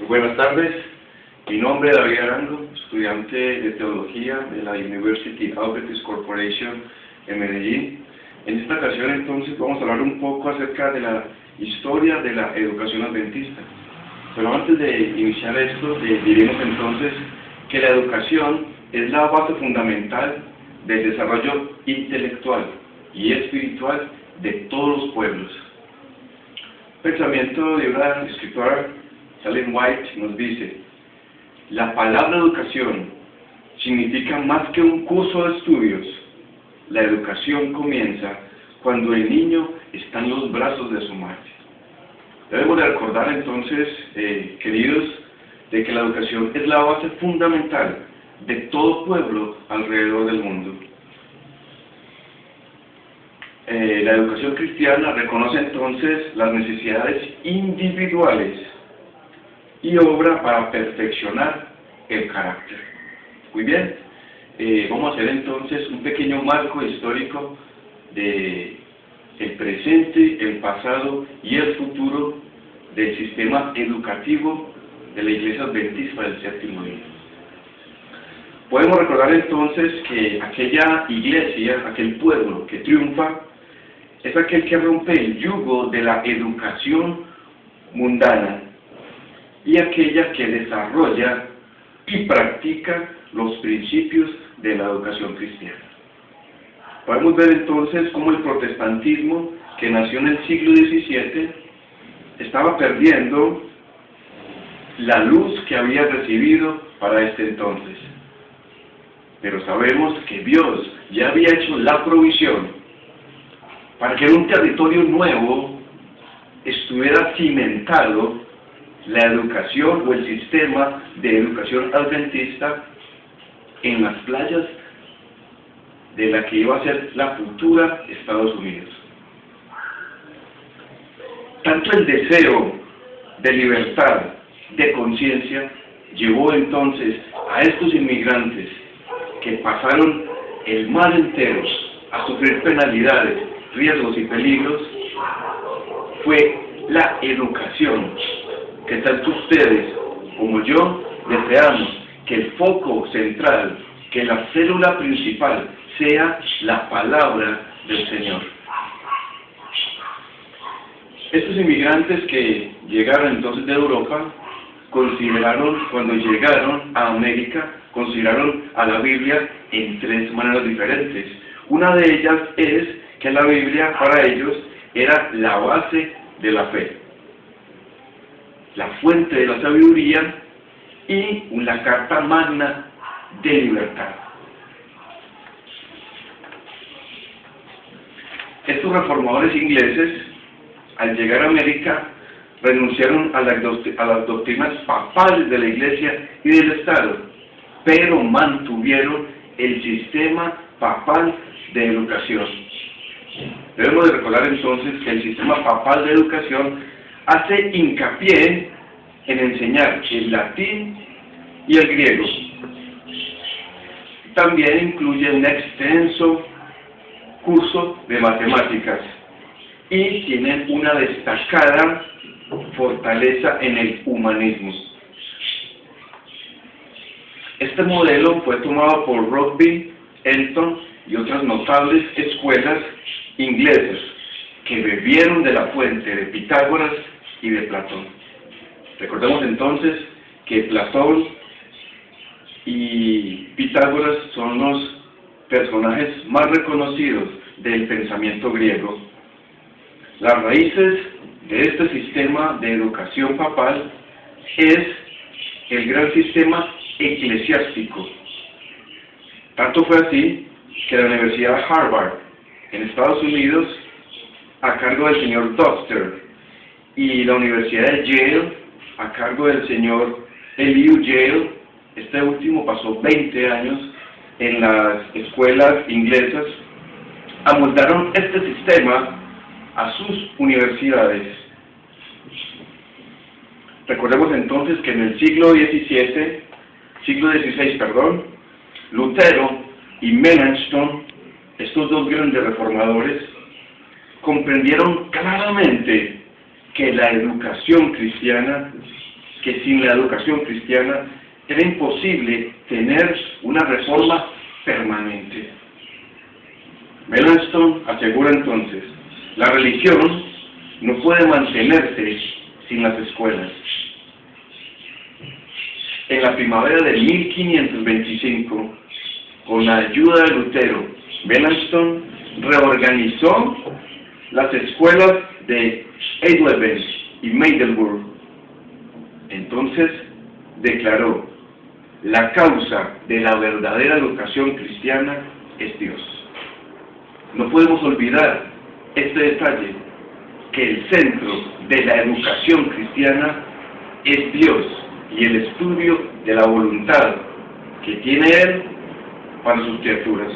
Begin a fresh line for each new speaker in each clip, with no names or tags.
Buenas tardes, mi nombre es David Arango, estudiante de Teología de la University Adventist Corporation en Medellín. En esta ocasión entonces vamos a hablar un poco acerca de la historia de la educación adventista. Pero antes de iniciar esto, diremos entonces que la educación es la base fundamental del desarrollo intelectual y espiritual de todos los pueblos. Pensamiento de una escritora, Ellen White, nos dice: la palabra educación significa más que un curso de estudios. La educación comienza cuando el niño está en los brazos de su madre. Debemos de recordar entonces, queridos, de que la educación es la base fundamental de todo pueblo alrededor del mundo. La educación cristiana reconoce entonces las necesidades individuales y obra para perfeccionar el carácter. Muy bien, vamos a hacer entonces un pequeño marco histórico de el presente, el pasado y el futuro del sistema educativo de la Iglesia Adventista del Séptimo Día. Podemos recordar entonces que aquella iglesia, aquel pueblo que triunfa, es aquel que rompe el yugo de la educación mundana y aquella que desarrolla y practica los principios de la educación cristiana. Podemos ver entonces cómo el protestantismo, que nació en el siglo XVII, estaba perdiendo la luz que había recibido para este entonces. Pero sabemos que Dios ya había hecho la provisión para que en un territorio nuevo estuviera cimentado la educación o el sistema de educación adventista en las playas de la que iba a ser la futura Estados Unidos. Tanto el deseo de libertad, de conciencia, llevó entonces a estos inmigrantes que pasaron el mar entero a sufrir penalidades, riesgos y peligros. Fue la educación que tanto ustedes como yo deseamos que el foco central, que la célula principal sea la palabra del Señor. Estos inmigrantes que llegaron entonces de Europa, cuando llegaron a América, consideraron a la Biblia en tres maneras diferentes. Una de ellas es que la Biblia para ellos era la base de la fe, la fuente de la sabiduría y la carta magna de libertad. Estos reformadores ingleses, al llegar a América, renunciaron a las doctrinas papales de la Iglesia y del Estado, pero mantuvieron el sistema papal de educación. Debemos de recordar entonces que el sistema papal de educación hace hincapié en enseñar el latín y el griego. También incluye un extenso curso de matemáticas y tiene una destacada fortaleza en el humanismo. Este modelo fue tomado por Rugby, Eton y otras notables escuelas inglesas que bebieron de la fuente de Pitágoras y de Platón. Recordemos entonces que Platón y Pitágoras son los personajes más reconocidos del pensamiento griego. Las raíces de este sistema de educación papal es el gran sistema eclesiástico. Tanto fue así que la Universidad de Harvard en Estados Unidos, a cargo del señor Doster, y la Universidad de Yale, a cargo del señor Elihu Yale, este último pasó 20 años en las escuelas inglesas, amoldaron este sistema a sus universidades. Recordemos entonces que en el siglo XVI, Lutero y Melanchthon, estos dos grandes reformadores, comprendieron claramente que la educación cristiana que sin la educación cristiana era imposible tener una reforma permanente. Melanchthon asegura entonces, la religión no puede mantenerse sin las escuelas. En la primavera de 1525, con la ayuda de Lutero, Melanchthon reorganizó las escuelas de Eisleben y Heidelberg. Entonces declaró, la causa de la verdadera educación cristiana es Dios. No podemos olvidar este detalle, que el centro de la educación cristiana es Dios y el estudio de la voluntad que tiene Él para sus criaturas.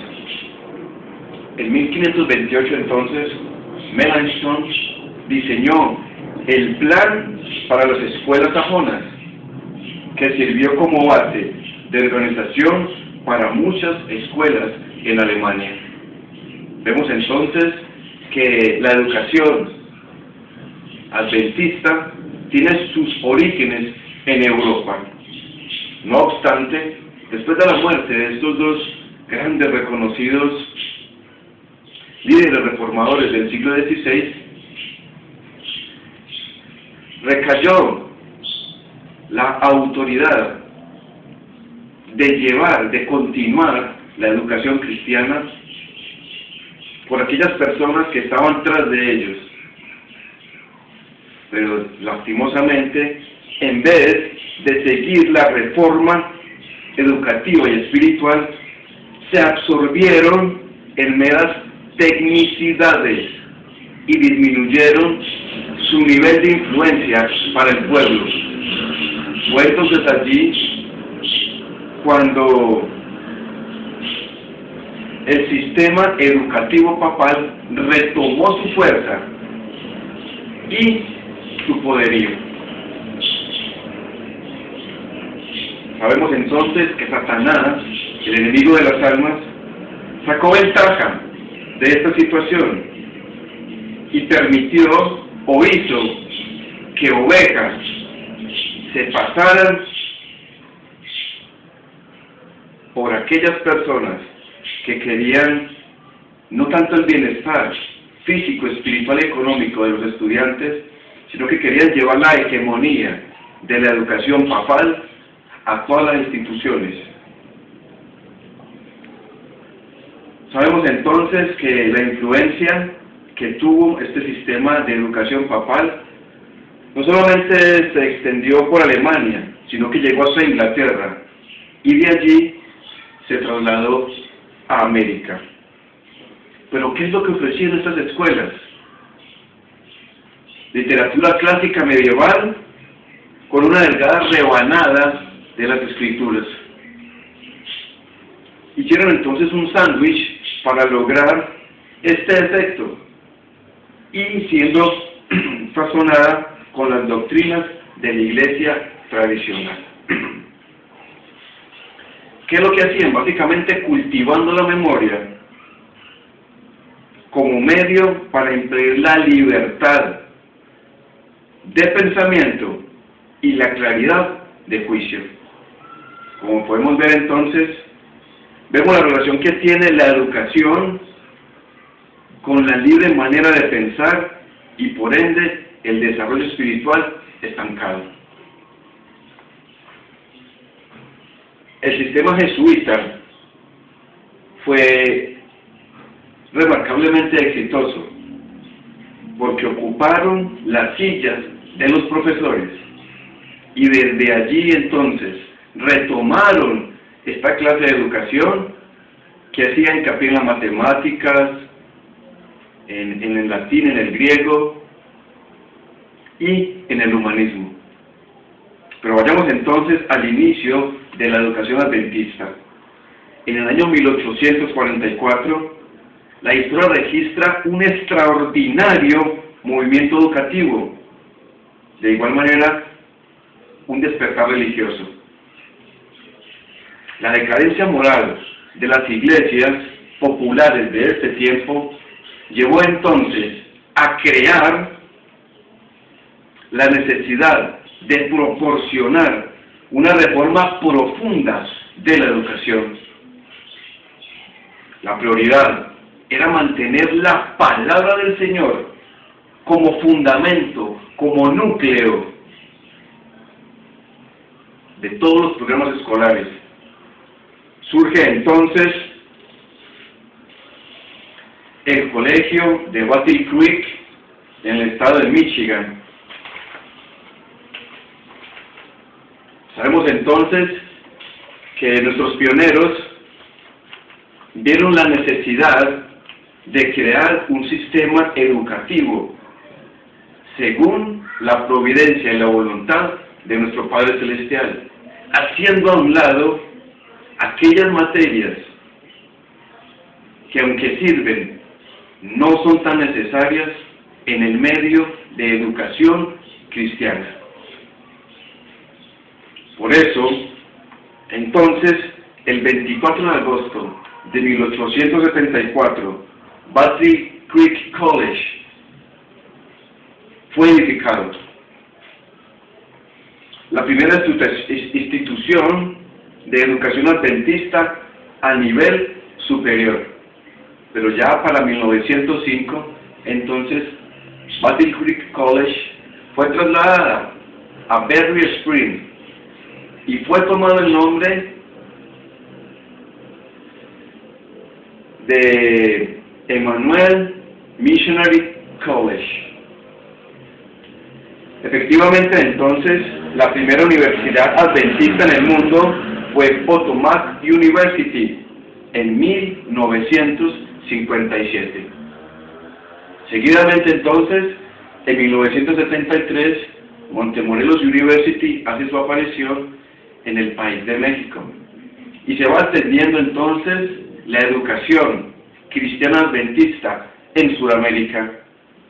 En 1528 entonces, Melanchthon diseñó el plan para las escuelas sajonas, que sirvió como base de organización para muchas escuelas en Alemania. Vemos entonces que la educación adventista tiene sus orígenes en Europa. No obstante, después de la muerte de estos dos grandes reconocidos líderes reformadores del siglo XVI, recayó la autoridad de continuar la educación cristiana por aquellas personas que estaban tras de ellos. Pero lastimosamente, en vez de seguir la reforma educativa y espiritual, se absorbieron en meras tecnicidades y disminuyeron su nivel de influencia para el pueblo. Fue entonces allí cuando el sistema educativo papal retomó su fuerza y su poderío. Sabemos entonces que Satanás, el enemigo de las almas, sacó ventaja de esta situación y permitió o hizo que ovejas se pasaran por aquellas personas que querían no tanto el bienestar físico, espiritual y económico de los estudiantes, sino que querían llevar la hegemonía de la educación papal a todas las instituciones. Sabemos entonces que la influencia que tuvo este sistema de educación papal no solamente se extendió por Alemania, sino que llegó hasta Inglaterra y de allí se trasladó a América. Pero ¿qué es lo que ofrecían estas escuelas? Literatura clásica medieval con una delgada rebanada de las escrituras. Hicieron entonces un sándwich para lograr este efecto y siendo sazonada con las doctrinas de la iglesia tradicional. ¿Qué es lo que hacían? Básicamente cultivando la memoria como medio para impedir la libertad de pensamiento y la claridad de juicio. Como podemos ver entonces, vemos la relación que tiene la educación con la libre manera de pensar y por ende el desarrollo espiritual estancado. El sistema jesuita fue remarcablemente exitoso porque ocuparon las sillas de los profesores y desde allí entonces retomaron esta clase de educación que hacía hincapié en las matemáticas, en el latín, en el griego y en el humanismo. Pero vayamos entonces al inicio de la educación adventista. En el año 1844, la historia registra un extraordinario movimiento educativo, de igual manera un despertar religioso. La decadencia moral de las iglesias populares de este tiempo llevó entonces a crear la necesidad de proporcionar una reforma profunda de la educación. La prioridad era mantener la palabra del Señor como fundamento, como núcleo de todos los programas escolares. Surge entonces el colegio de Battle Creek en el estado de Michigan. Sabemos entonces que nuestros pioneros vieron la necesidad de crear un sistema educativo según la providencia y la voluntad de nuestro Padre Celestial, haciendo a un lado aquellas materias que, aunque sirven, no son tan necesarias en el medio de educación cristiana. Por eso, entonces, el 24 de agosto de 1874, Battle Creek College fue edificado. La primera institución de educación adventista a nivel superior. Pero ya para 1905, entonces, Battle Creek College fue trasladada a Berry Springs y fue tomado el nombre de Emmanuel Missionary College. Efectivamente, entonces, la primera universidad adventista en el mundo fue Potomac University en 1957. Seguidamente, entonces, en 1973, Montemorelos University hace su aparición en el país de México. Y se va extendiendo entonces la educación cristiana adventista en Sudamérica.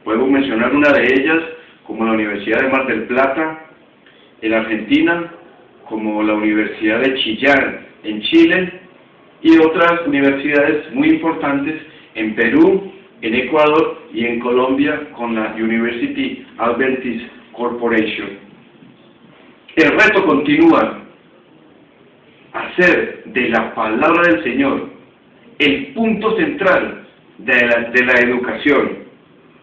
Podemos mencionar una de ellas como la Universidad de Mar del Plata en Argentina, como la Universidad de Chillán en Chile y otras universidades muy importantes en Perú, en Ecuador y en Colombia con la University Adventist Corporation. El reto continúa: hacer de la palabra del Señor el punto central de la educación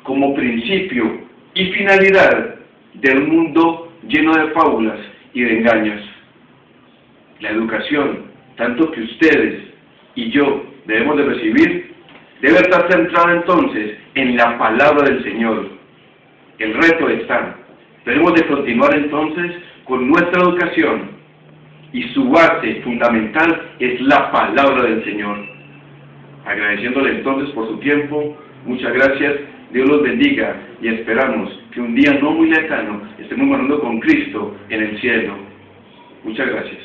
como principio y finalidad de un mundo lleno de fábulas y de engaños. La educación, tanto que ustedes y yo debemos de recibir, debe estar centrada entonces en la palabra del Señor. El reto está: debemos de continuar entonces con nuestra educación y su base fundamental es la palabra del Señor. Agradeciéndole entonces por su tiempo, muchas gracias, Dios los bendiga y esperamos que un día no muy lejano estemos morando con Cristo en el cielo. Muchas gracias.